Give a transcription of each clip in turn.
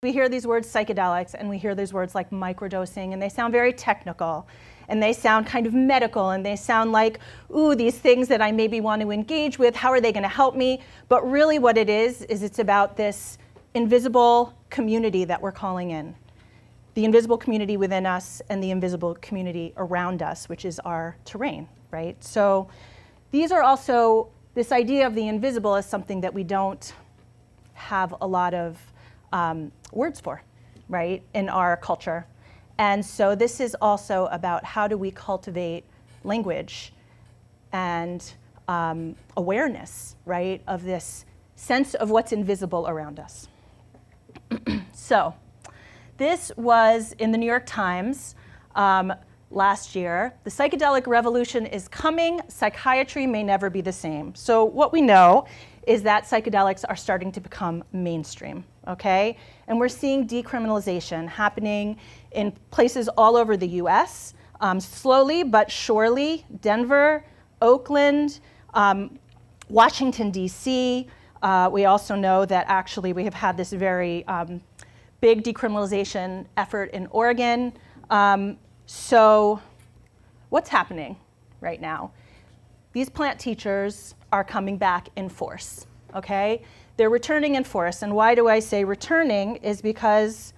We hear these words psychedelics and we hear these words like microdosing, and they sound very technical and they sound kind of medical and they sound like, ooh, these things that I maybe want to engage with, how are they going to help me? But really what it is it's about this invisible community that we're calling in. The invisible community within us and the invisible community around us, which is our terrain, right? So these are also, this idea of the invisible is something that we don't have a lot of words for, right, in our culture. And so this is also about how do we cultivate language and awareness, right, of this sense of what's invisible around us. So this was in the New York Times last year. The psychedelic revolution is coming. Psychiatry may never be the same. So what we know is that psychedelics are starting to become mainstream, okay? And we're seeing decriminalization happening in places all over the US, slowly but surely. Denver, Oakland, Washington, DC. We also know that actually we have had this very big decriminalization effort in Oregon. So what's happening right now? These plant teachers are coming back in force, okay? They're returning in force, and why do I say returning is because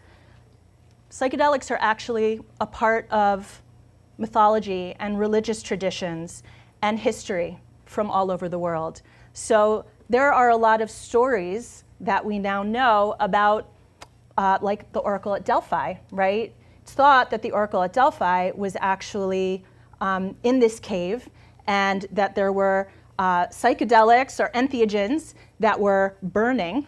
psychedelics are actually a part of mythology and religious traditions and history from all over the world. So there are a lot of stories that we now know about, like the Oracle at Delphi, right? It's thought that the Oracle at Delphi was actually in this cave, and that there were psychedelics or entheogens that were burning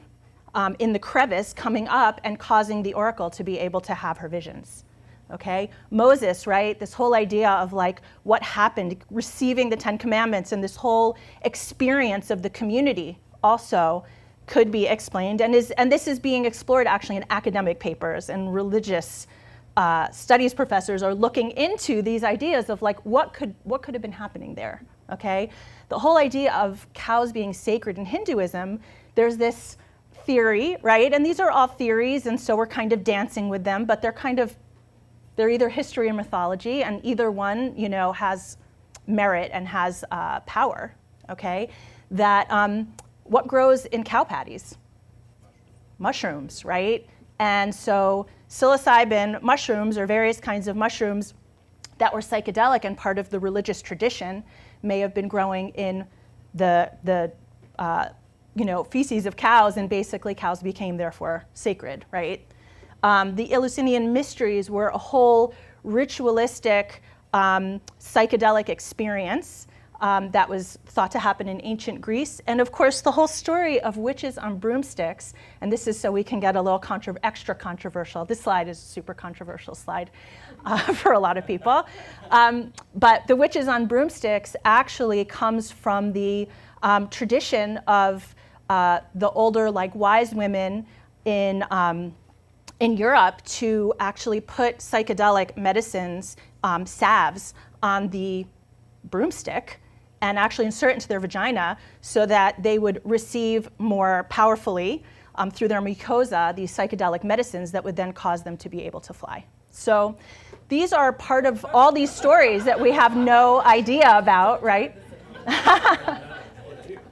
in the crevice coming up and causing the oracle to be able to have her visions. Okay? Moses, right? This whole idea of like what happened, receiving the 10 Commandments, and this whole experience of the community also could be explained, and this is being explored actually in academic papers, and religious studies professors are looking into these ideas of like what could have been happening there. Okay, the whole idea of cows being sacred in Hinduism, there's this theory, right? And these are all theories, and so we're kind of dancing with them, but they're either history or mythology, and either one, you know, has merit and has power. Okay, that what grows in cow patties? Mushrooms, right? And so psilocybin mushrooms, or various kinds of mushrooms that were psychedelic and part of the religious tradition, may have been growing in the feces of cows, and basically cows became therefore sacred, right? The Eleusinian mysteries were a whole ritualistic psychedelic experience that was thought to happen in ancient Greece. And of course, the whole story of witches on broomsticks, and this is so we can get a little extra controversial. This slide is a super controversial slide for a lot of people. But the witches on broomsticks actually comes from the tradition of the older, like, wise women in Europe to actually put psychedelic medicines, salves, on the broomstick and actually insert it into their vagina so that they would receive more powerfully through their mucosa these psychedelic medicines that would then cause them to be able to fly. So these are part of all these stories that we have no idea about, right?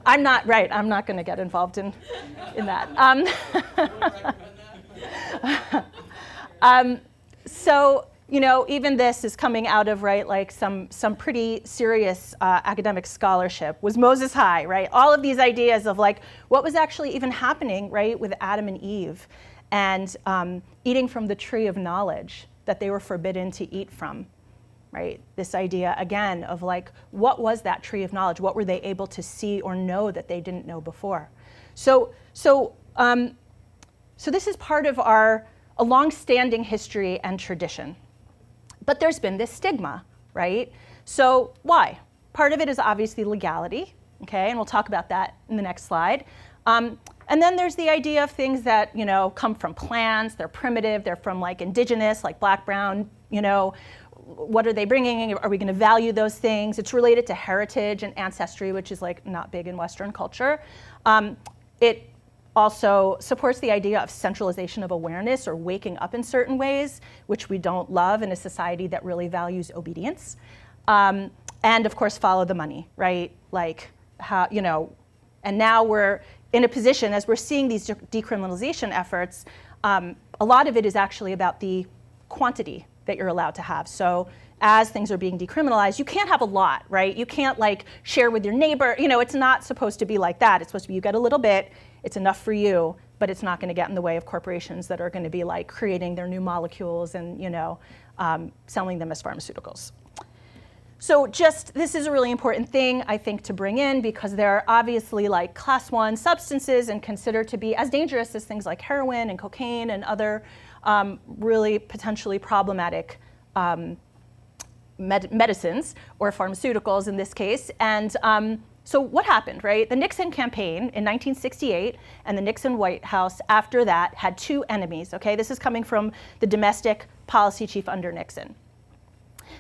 I'm not going to get involved in that. So, you know, even this is coming out of, right, like some pretty serious academic scholarship. Was Moses high, right? All of these ideas of like what was actually even happening, right, with Adam and Eve, and eating from the tree of knowledge that they were forbidden to eat from, right? This idea again of like, what was that tree of knowledge? What were they able to see or know that they didn't know before? So this is part of a long-standing history and tradition. But there's been this stigma, right? So why? Part of it is obviously legality, okay? And we'll talk about that in the next slide. And then there's the idea of things that, you know, come from plants, they're primitive, they're from like indigenous, like black, brown, you know, what are they bringing? Are we going to value those things? It's related to heritage and ancestry, which is like not big in Western culture. It also supports the idea of centralization of awareness or waking up in certain ways, which we don't love in a society that really values obedience. And of course, follow the money, right? Like how, you know, and now we're in a position, as we're seeing these decriminalization efforts, a lot of it is actually about the quantity that you're allowed to have. So as things are being decriminalized, you can't have a lot, right? You can't like share with your neighbor. You know, it's not supposed to be like that. It's supposed to be you get a little bit, it's enough for you, but it's not going to get in the way of corporations that are going to be like creating their new molecules and, you know, selling them as pharmaceuticals. So just, this is a really important thing, I think, to bring in, because there are obviously like class 1 substances and considered to be as dangerous as things like heroin and cocaine and other really potentially problematic medicines or pharmaceuticals in this case. And so what happened, right? The Nixon campaign in 1968 and the Nixon White House after that had 2 enemies, okay? This is coming from the domestic policy chief under Nixon.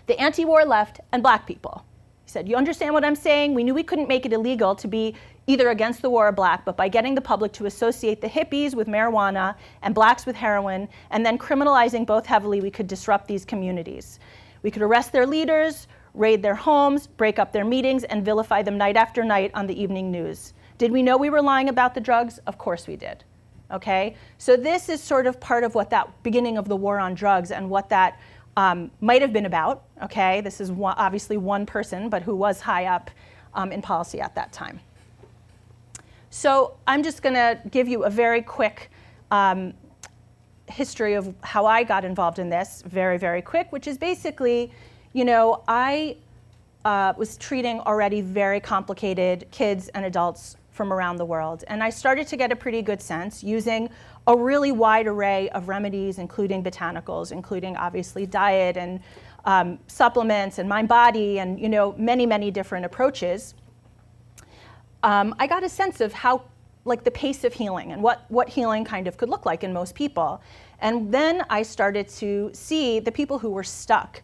The anti-war left and black people. He said, you understand what I'm saying? We knew we couldn't make it illegal to be either against the war or black, but by getting the public to associate the hippies with marijuana and blacks with heroin, and then criminalizing both heavily, we could disrupt these communities. We could arrest their leaders, raid their homes, break up their meetings, and vilify them night after night on the evening news. Did we know we were lying about the drugs? Of course we did, okay? So this is sort of part of what that beginning of the war on drugs and what that might have been about, okay? This is obviously one person, but who was high up in policy at that time. So I'm just gonna give you a very quick history of how I got involved in this, very, very quick, which is basically, you know, I was treating already very complicated kids and adults from around the world. And I started to get a pretty good sense using a really wide array of remedies, including botanicals, including obviously diet and supplements and mind body and, you know, many, many different approaches. I got a sense of how, like, the pace of healing and what healing kind of could look like in most people. And then I started to see the people who were stuck.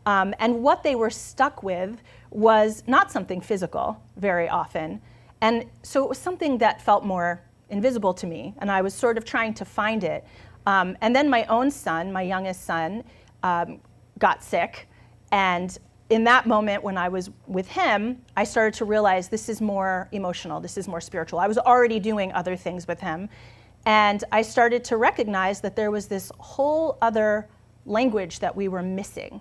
And what they were stuck with was not something physical very often. And so it was something that felt more invisible to me, and I was sort of trying to find it. And then my own son, my youngest son, got sick. And in that moment when I was with him, I started to realize this is more emotional, this is more spiritual. I was already doing other things with him. And I started to recognize that there was this whole other language that we were missing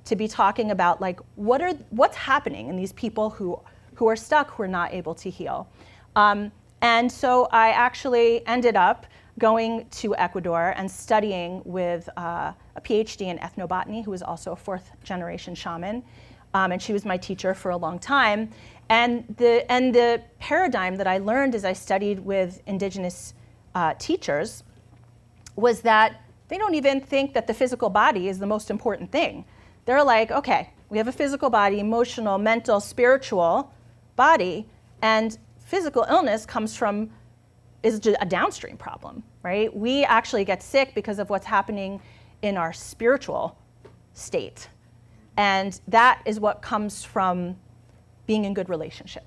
to be talking about, like, what's happening in these people who are stuck, who are not able to heal. And so I actually ended up going to Ecuador and studying with a PhD in ethnobotany, who was also a 4th-generation shaman. And she was my teacher for a long time. And the paradigm that I learned as I studied with indigenous teachers was that they don't even think that the physical body is the most important thing. They're like, okay, we have a physical body, emotional, mental, spiritual body, and physical illness is a downstream problem, right? We actually get sick because of what's happening in our spiritual state. And that is what comes from being in good relationship.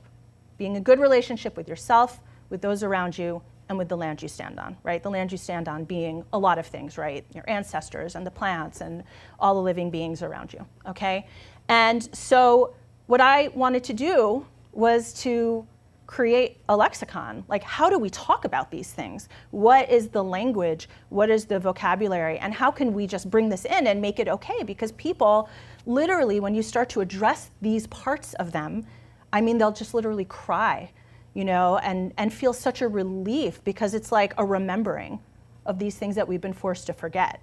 Being in good relationship with yourself, with those around you, and with the land you stand on, right? The land you stand on being a lot of things, right? Your ancestors and the plants and all the living beings around you, okay? And so what I wanted to do was to create a lexicon. Like, how do we talk about these things? What is the language? What is the vocabulary? And how can we just bring this in and make it okay? Because people, literally, when you start to address these parts of them, I mean, they'll just literally cry, you know, and feel such a relief, because it's like a remembering of these things that we've been forced to forget.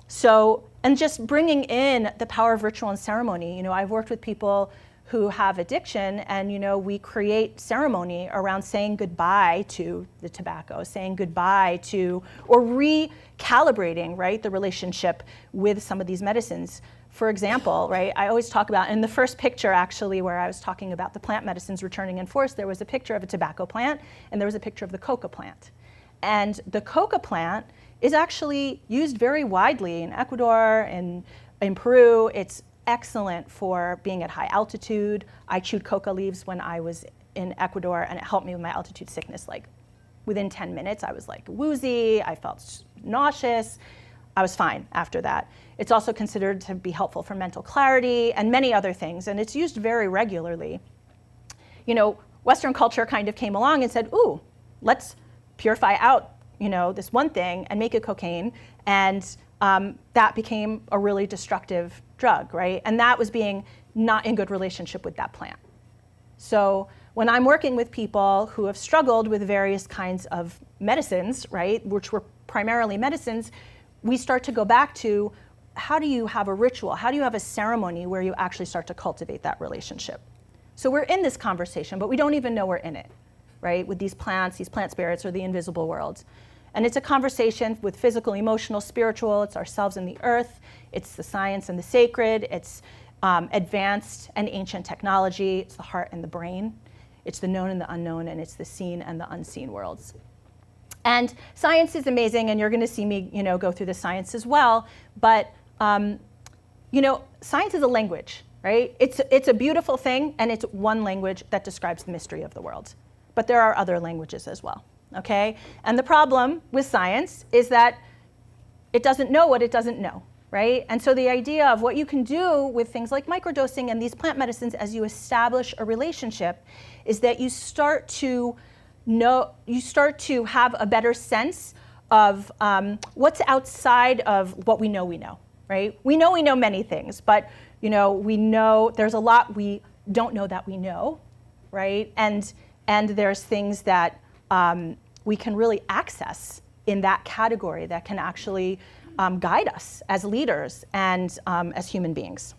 So, and just bringing in the power of ritual and ceremony. You know, I've worked with people who have addiction, and, you know, we create ceremony around saying goodbye to the tobacco, saying goodbye to, or recalibrating, right, the relationship with some of these medicines. For example, right, I always talk about, in the first picture actually where I was talking about the plant medicines returning in force, there was a picture of a tobacco plant and there was a picture of the coca plant. And the coca plant is actually used very widely in Ecuador and in Peru. It's excellent for being at high altitude. I chewed coca leaves when I was in Ecuador, and it helped me with my altitude sickness like within 10 minutes, I was like woozy, I felt nauseous. I was fine after that. It's also considered to be helpful for mental clarity and many other things, and it's used very regularly. You know, Western culture kind of came along and said, ooh, let's purify out, you know, this one thing and make it cocaine, and that became a really destructive drug, right? And that was being not in good relationship with that plant. So when I'm working with people who have struggled with various kinds of medicines, right, which were primarily medicines, we start to go back to how do you have a ritual? How do you have a ceremony where you actually start to cultivate that relationship? So we're in this conversation, but we don't even know we're in it, right, with these plant spirits or the invisible world. And it's a conversation with physical, emotional, spiritual. It's ourselves and the earth. It's the science and the sacred. It's advanced and ancient technology. It's the heart and the brain. It's the known and the unknown, and it's the seen and the unseen worlds. And science is amazing, and you're going to see me, you know, go through the science as well. But you know, science is a language, right? It's a beautiful thing, and it's one language that describes the mystery of the world. But there are other languages as well. Okay? And the problem with science is that it doesn't know what it doesn't know, right? And so the idea of what you can do with things like microdosing and these plant medicines as you establish a relationship is that you start to have a better sense of what's outside of what we know, right? We know many things, but you know, we know there's a lot we don't know that we know, right? And there's things that we can really access in that category that can actually guide us as leaders and as human beings.